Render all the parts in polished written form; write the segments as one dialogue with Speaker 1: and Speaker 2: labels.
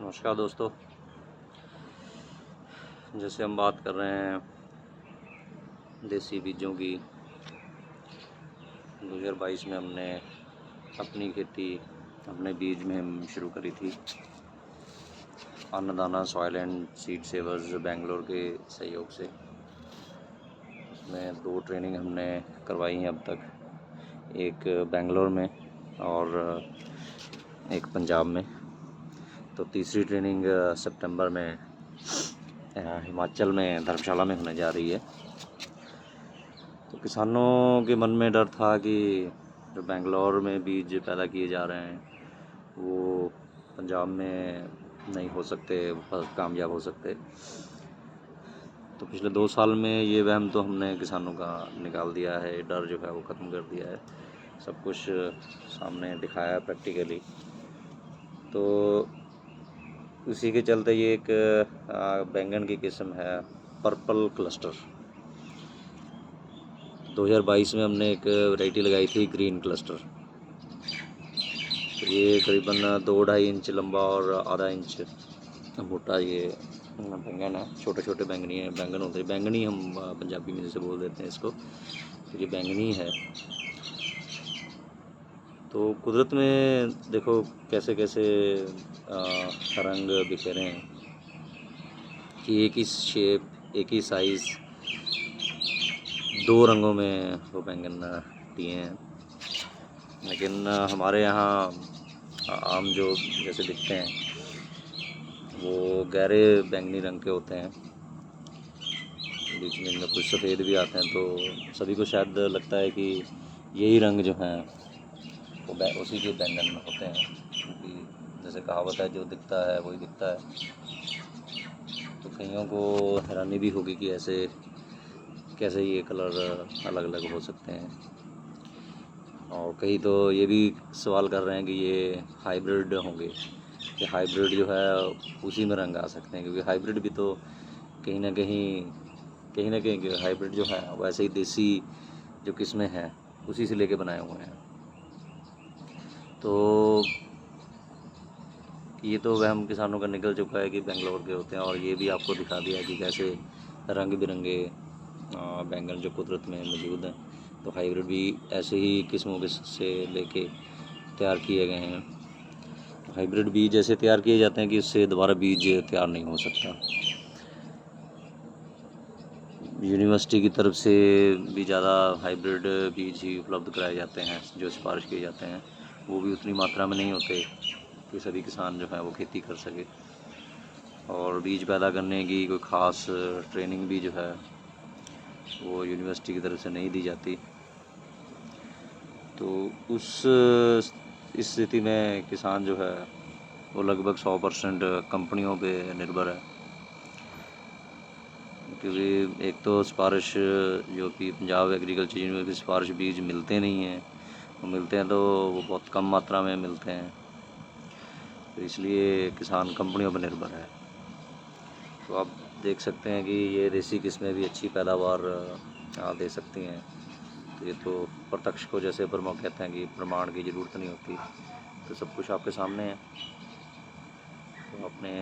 Speaker 1: नमस्कार दोस्तों। जैसे हम बात कर रहे हैं देसी बीजों की, 2022 में हमने अपनी खेती अपने बीज में हम शुरू करी थी। अन्नदाना सॉइल एंड सीड सेवर्स बेंगलोर के सहयोग से। उसमें 2 ट्रेनिंग हमने करवाई हैं अब तक, एक बेंगलोर में और एक पंजाब में। तो तीसरी ट्रेनिंग सितंबर में हिमाचल में धर्मशाला में होने जा रही है। तो किसानों के मन में डर था कि जो बेंगलोर में बीज पैदा किए जा रहे हैं वो पंजाब में नहीं हो सकते, कामयाब हो सकते। तो पिछले 2 साल में ये वहम तो हमने किसानों का निकाल दिया है, डर जो है वो ख़त्म कर दिया है, सब कुछ सामने दिखाया प्रैक्टिकली। तो उसी के चलते ये एक बैंगन की किस्म है पर्पल क्लस्टर। 2022 में हमने एक वैरायटी लगाई थी ग्रीन क्लस्टर। तो ये करीबन 2-2.5 इंच लंबा और आधा इंच मोटा ये बैंगन है। छोटे छोटे बैंगन होते हैं, बैंगनी हम पंजाबी में जैसे बोल देते हैं इसको। तो ये बैंगनी है। तो कुदरत में देखो कैसे कैसे रंग बिखेरे हैं कि एक ही शेप, एक ही साइज़, 2 रंगों में वो बैंगन दिए हैं। लेकिन हमारे यहाँ आम जो जैसे दिखते हैं वो गहरे बैंगनी रंग के होते हैं, बीच में इनमें कुछ सफ़ेद भी आते हैं। तो सभी को शायद लगता है कि यही रंग जो हैं वो उसी के बैंगन होते हैं, क्योंकि जैसे कहावत है जो दिखता है वही दिखता है। तो कईयों को हैरानी भी होगी कि ऐसे कैसे ये कलर अलग अलग हो सकते हैं। और कई तो ये भी सवाल कर रहे हैं कि ये हाइब्रिड होंगे, कि हाइब्रिड जो है उसी में रंग आ सकते हैं, क्योंकि हाइब्रिड भी तो कहीं ना कहीं हाइब्रिड जो है वैसे ही देसी जो किस्में हैं उसी से लेके बनाए हुए हैं। तो ये तो वहम किसानों का निकल चुका है कि बेंगलोर के होते हैं, और ये भी आपको दिखा दिया कि कैसे रंग बिरंगे बैंगन जो कुदरत में मौजूद हैं। तो हाइब्रिड भी ऐसे ही किस्मों के से लेके तैयार किए गए हैं। हाइब्रिड बीज ऐसे तैयार किए जाते हैं कि उससे दोबारा बीज तैयार नहीं हो सकता। यूनिवर्सिटी की तरफ से भी ज़्यादा हाइब्रिड बीज ही उपलब्ध कराए जाते हैं जो सिफारिश किए जाते हैं। वो भी उतनी मात्रा में नहीं होते कि सभी किसान जो है वो खेती कर सके। और बीज पैदा करने की कोई ख़ास ट्रेनिंग भी जो है वो यूनिवर्सिटी की तरफ से नहीं दी जाती। तो इस स्थिति में किसान जो है वो लगभग 100% कंपनियों पे निर्भर है, क्योंकि एक तो सिफारिश जो कि पंजाब एग्रीकल्चर यूनिवर्सिटी की सिफारिश बीज मिलते नहीं हैं, वो मिलते हैं तो वो बहुत कम मात्रा में मिलते हैं। तो इसलिए किसान कंपनियों पर निर्भर है। तो आप देख सकते हैं कि ये देसी किस्में भी अच्छी पैदावार दे सकती हैं। तो ये तो प्रत्यक्ष को जैसे प्रमुख कहते हैं कि प्रमाण की ज़रूरत नहीं होती, तो सब कुछ आपके सामने है। तो आपने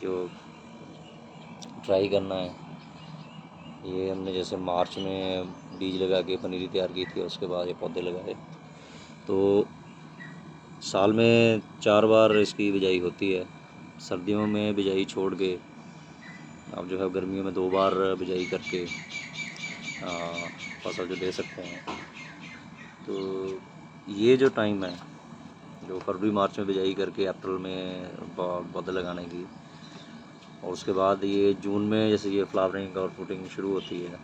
Speaker 1: जो ट्राई करना है, ये हमने जैसे मार्च में बीज लगा के पनीरी तैयार की थी, उसके बाद ये पौधे लगाए। तो साल में 4 बार इसकी बिजाई होती है। सर्दियों में बिजाई छोड़ के आप जो है गर्मियों में 2 बार बिजाई करके फसल जो दे सकते हैं। तो ये जो टाइम है जो फरवरी मार्च में बिजाई करके अप्रैल में पौधे लगाने की, और उसके बाद ये जून में जैसे ये फ्लावरिंग और फ्रूटिंग शुरू होती है,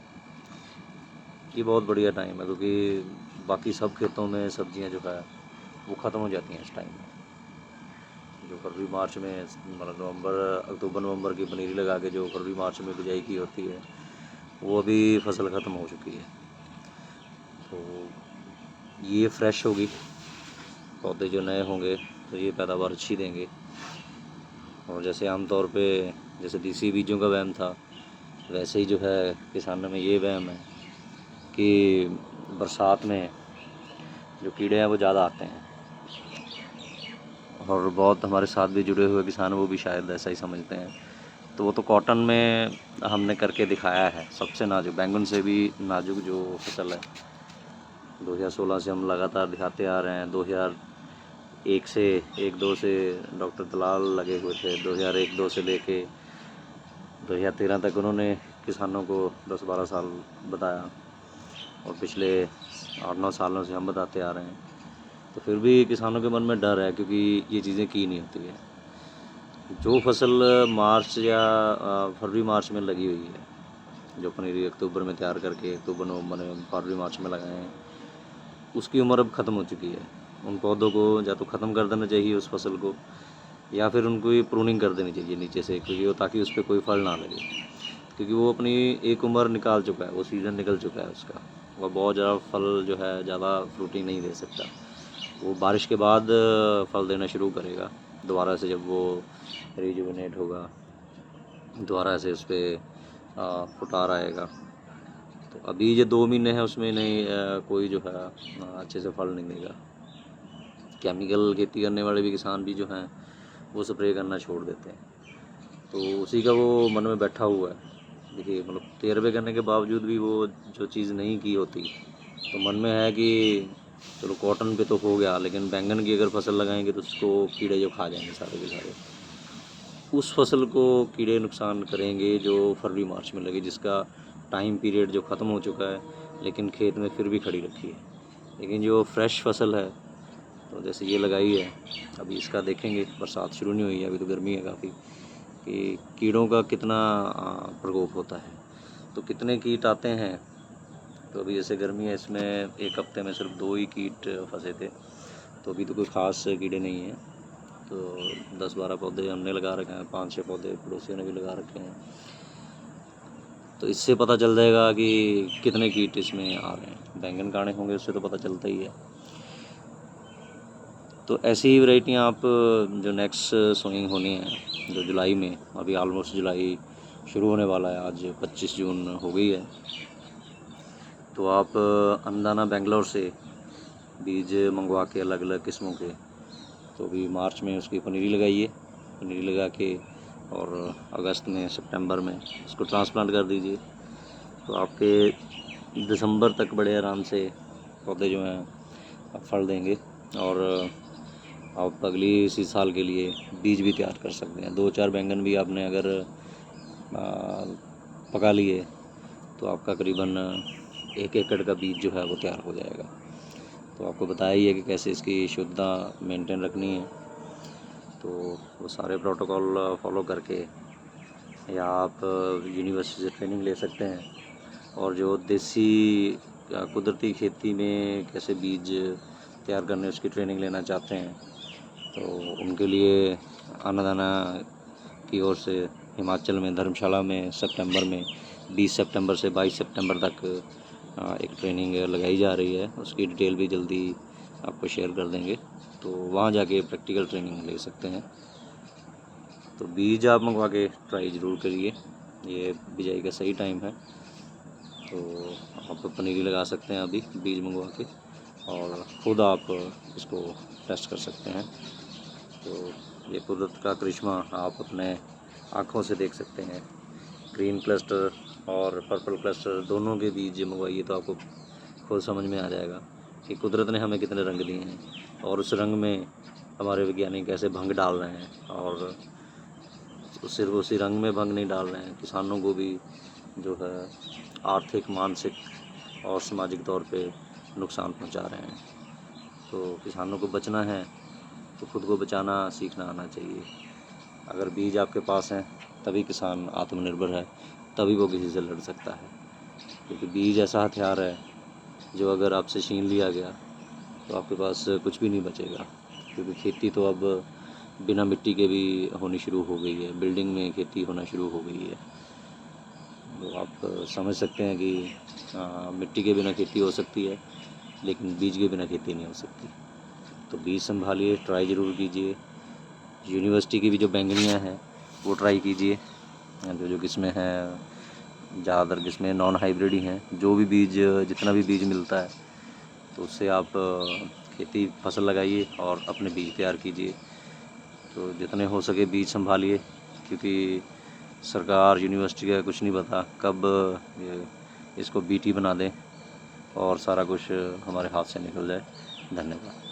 Speaker 1: ये बहुत बढ़िया टाइम है, क्योंकि बाकी सब खेतों में सब्जियां जो है वो ख़त्म हो जाती हैं इस टाइम में। जो फरवरी मार्च में मतलब अक्टूबर नवंबर की पनीरी लगा के जो फरवरी मार्च में बिजाई की होती है वो अभी फसल ख़त्म हो चुकी है। तो ये फ्रेश होगी, पौधे जो नए होंगे तो ये पैदावार अच्छी देंगे। और जैसे आमतौर पे जैसे देसी बीजों का वहम था, वैसे ही जो है किसानों में ये वहम है कि बरसात में जो कीड़े हैं वो ज़्यादा आते हैं। और बहुत हमारे साथ भी जुड़े हुए किसान वो भी शायद ऐसा ही समझते हैं। तो वो तो कॉटन में हमने करके दिखाया है, सबसे नाजुक, बैंगन से भी नाजुक जो फसल है। 2016 से हम लगातार दिखाते आ रहे हैं। 2001 से 1-2 से डॉक्टर दलाल लगे हुए थे, 2001-2 से लेके 2013 तक उन्होंने किसानों को 10-12 साल बताया, और पिछले 8-9 सालों से हम बताते आ रहे हैं। तो फिर भी किसानों के मन में डर है, क्योंकि ये चीज़ें की नहीं होती है। जो फसल मार्च या फरवरी मार्च में लगी हुई है, जो पनीरी अक्टूबर में तैयार करके अक्टूबर नवंबर में फरवरी मार्च में लगाए हैं, उसकी उम्र अब ख़त्म हो चुकी है। उन पौधों को या तो ख़त्म कर देना चाहिए उस फसल को, या फिर उनको ये प्रूनिंग कर देनी चाहिए नीचे से, क्योंकि वो ताकि उस पर कोई फल ना लगे, क्योंकि वो अपनी एक उम्र निकाल चुका है, वो सीज़न निकल चुका है उसका। वह बहुत ज़्यादा फल जो है ज़्यादा फ्रूटिंग नहीं दे सकता। वो बारिश के बाद फल देना शुरू करेगा दोबारा से, जब वो रिजुविनेट होगा, दोबारा से उस पर फुटार आएगा। तो अभी जो 2 महीने हैं उसमें नहीं कोई जो है अच्छे से फल नहीं देगा। केमिकल खेती करने वाले भी किसान भी जो हैं वो स्प्रे करना छोड़ देते हैं, तो उसी का वो मन में बैठा हुआ है। देखिए, मतलब तजर्बे करने के बावजूद भी वो जो चीज़ नहीं की होती, तो मन में है कि चलो कॉटन पे तो हो गया, लेकिन बैंगन की अगर फसल लगाएंगे तो उसको कीड़े जो खा जाएंगे सारे के सारे। उस फसल को कीड़े नुकसान करेंगे जो फरवरी मार्च में लगे, जिसका टाइम पीरियड जो ख़त्म हो चुका है, लेकिन खेत में फिर भी खड़ी रखी है। लेकिन जो फ्रेश फसल है, तो जैसे ये लगाई है, अभी इसका देखेंगे, बरसात शुरू नहीं हुई है, अभी तो गर्मी है काफ़ी, कि कीड़ों का कितना प्रकोप होता है, तो कितने कीट आते हैं। तो अभी जैसे गर्मी है, इसमें 1 हफ्ते में सिर्फ 2 ही कीट फंसे थे, तो अभी तो कोई ख़ास कीड़े नहीं हैं। तो 10-12 पौधे हमने लगा रखे हैं, 5-6 पौधे पड़ोसियों ने भी लगा रखे हैं, तो इससे पता चल जाएगा कि कितने कीट इसमें आ रहे हैं। बैंगन काने होंगे उससे तो पता चलता ही है। तो ऐसी ही वैरायटियाँ आप जो नेक्स्ट सोइंग होनी है, जो जुलाई में, अभी ऑलमोस्ट जुलाई शुरू होने वाला है, आज 25 जून हो गई है, तो आप अन्नदाना बेंगलोर से बीज मंगवा के अलग अलग किस्मों के, तो अभी मार्च में उसकी पनीरी लगाइए, पनीरी लगा के, और अगस्त में सितंबर में उसको ट्रांसप्लांट कर दीजिए। तो आपके दिसंबर तक बड़े आराम से पौधे जो हैं फल देंगे, और आप अगली इसी साल के लिए बीज भी तैयार कर सकते हैं। 2-4 बैंगन भी आपने अगर पका लिए, तो आपका करीबन 1 एकड़ का बीज जो है वो तैयार हो जाएगा। तो आपको बताया ही है कि कैसे इसकी शुद्धता मेंटेन रखनी है, तो वो सारे प्रोटोकॉल फॉलो करके, या आप यूनिवर्सिटी से ट्रेनिंग ले सकते हैं। और जो देसी कुदरती खेती में कैसे बीज तैयार करने उसकी ट्रेनिंग लेना चाहते हैं, तो उनके लिए अन्नदाना की ओर से हिमाचल में धर्मशाला में सितंबर में 20 सितंबर से 22 सितंबर तक एक ट्रेनिंग लगाई जा रही है। उसकी डिटेल भी जल्दी आपको शेयर कर देंगे, तो वहाँ जाके प्रैक्टिकल ट्रेनिंग ले सकते हैं। तो बीज आप मंगवा के ट्राई ज़रूर करिए, ये बिजाई का सही टाइम है। तो आप पनीरी लगा सकते हैं अभी बीज मंगवा के, और ख़ुद आप इसको टेस्ट कर सकते हैं। तो ये कुदरत का करिश्मा आप अपने आँखों से देख सकते हैं। ग्रीन क्लस्टर और पर्पल क्लस्टर दोनों के बीज मंगवाइए, तो आपको खुद समझ में आ जाएगा कि कुदरत ने हमें कितने रंग दिए हैं, और उस रंग में हमारे वैज्ञानिक कैसे भंग डाल रहे हैं। और सिर्फ उसी रंग में भंग नहीं डाल रहे हैं, किसानों को भी जो है आर्थिक, मानसिक और सामाजिक तौर पे नुकसान पहुंचा रहे हैं। तो किसानों को बचना है तो खुद को बचाना सीखना आना चाहिए। अगर बीज आपके पास हैं तभी किसान आत्मनिर्भर है, तभी वो किसी से लड़ सकता है, क्योंकि बीज ऐसा हथियार है जो अगर आपसे छीन लिया गया तो आपके पास कुछ भी नहीं बचेगा। क्योंकि खेती तो अब बिना मिट्टी के भी होनी शुरू हो गई है, बिल्डिंग में खेती होना शुरू हो गई है। तो आप समझ सकते हैं कि मिट्टी के बिना खेती हो सकती है, लेकिन बीज के बिना खेती नहीं हो सकती। तो बीज संभालिए, ट्राई ज़रूर कीजिए। यूनिवर्सिटी की भी जो बैंगनियाँ हैं वो ट्राई कीजिए, जो किस्में हैं, ज़्यादातर किस्में नॉन हाइब्रिड ही हैं। जो भी बीज, जितना भी बीज मिलता है तो उससे आप खेती फसल लगाइए और अपने बीज तैयार कीजिए। तो जितने हो सके बीज संभालिए, क्योंकि सरकार यूनिवर्सिटी का कुछ नहीं पता कब ये इसको बीटी बना दें और सारा कुछ हमारे हाथ से निकल जाए। धन्यवाद।